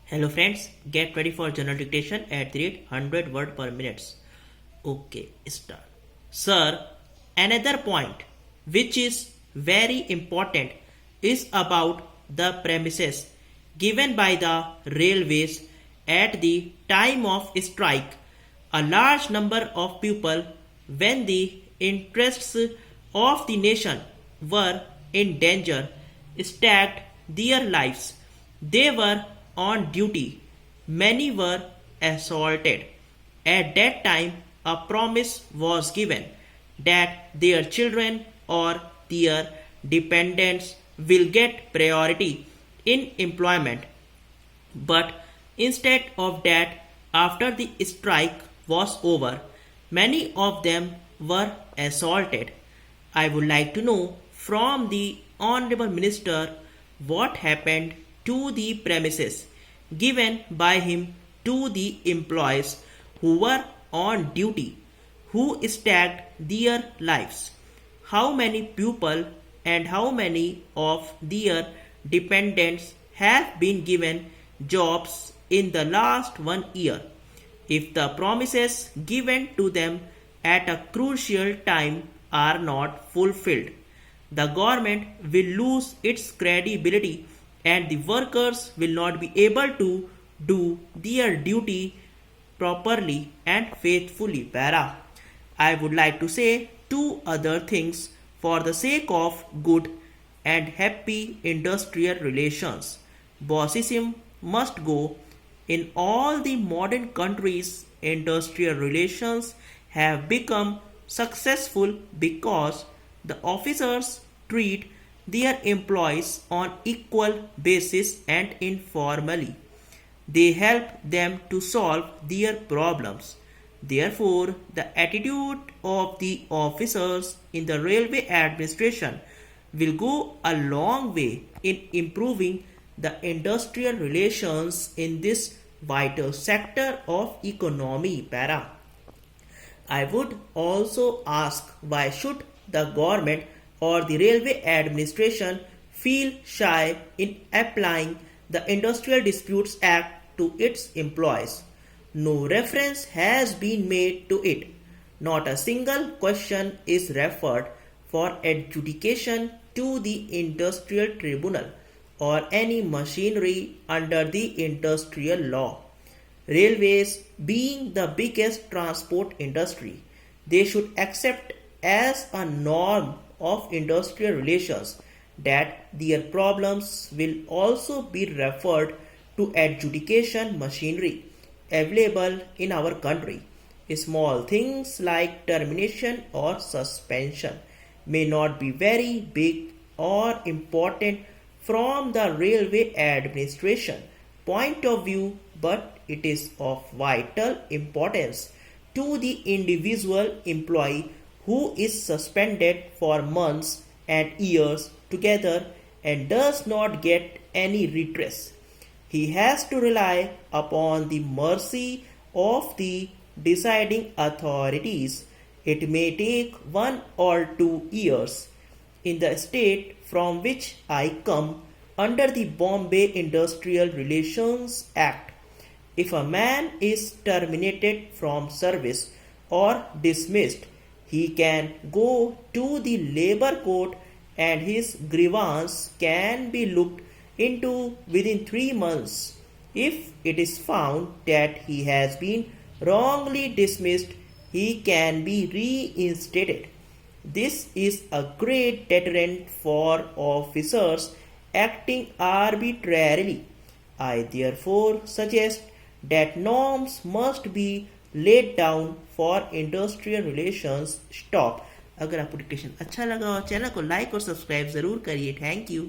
Hello friends, get ready for journal dictation at the rate 100 word per minute. Okay, start. Sir, another point which is very important is about the premises given by the railways at the time of strike. A large number of people, when the interests of the nation were in danger, staked their lives. They were on duty. Many were assaulted. At that time, a promise was given that their children or their dependents will get priority in employment. But instead of that, after the strike was over, many of them were assaulted. I would like to know from the Honorable Minister what happened to the premises given by him to the employees who were on duty, who staked their lives. How many people and how many of their dependents have been given jobs in the last 1 year? If the promises given to them at a crucial time are not fulfilled, the government will lose its credibility and the workers will not be able to do their duty properly and faithfully. Para. I would like to say two other things for the sake of good and happy industrial relations. Bossism must go. In all the modern countries, industrial relations have become successful because the officers treat their employees on equal basis and informally. They help them to solve their problems. Therefore, the attitude of the officers in the railway administration will go a long way in improving the industrial relations in this vital sector of economy. Para. I would also ask, why should the government or the railway administration feel shy in applying the Industrial Disputes Act to its employees? No reference has been made to it. Not a single question is referred for adjudication to the Industrial Tribunal or any machinery under the industrial law. Railways being the biggest transport industry, they should accept as a norm of industrial relations that their problems will also be referred to adjudication machinery available in our country. Small things like termination or suspension may not be very big or important from the railway administration point of view, but it is of vital importance to the individual employee who is suspended for months and years together and does not get any redress. He has to rely upon the mercy of the deciding authorities. It may take 1 or 2 years. In the state from which I come, under the Bombay Industrial Relations Act, if a man is terminated from service or dismissed, he can go to the labor court and his grievance can be looked into within 3 months. If it is found that he has been wrongly dismissed, he can be reinstated. This is a great deterrent for officers acting arbitrarily. I therefore suggest that norms must be laid down for industrial relations. Stop. अगर आपको dictation अच्छा लगा हो channel को like और subscribe ज़रूर करिए. Thank you.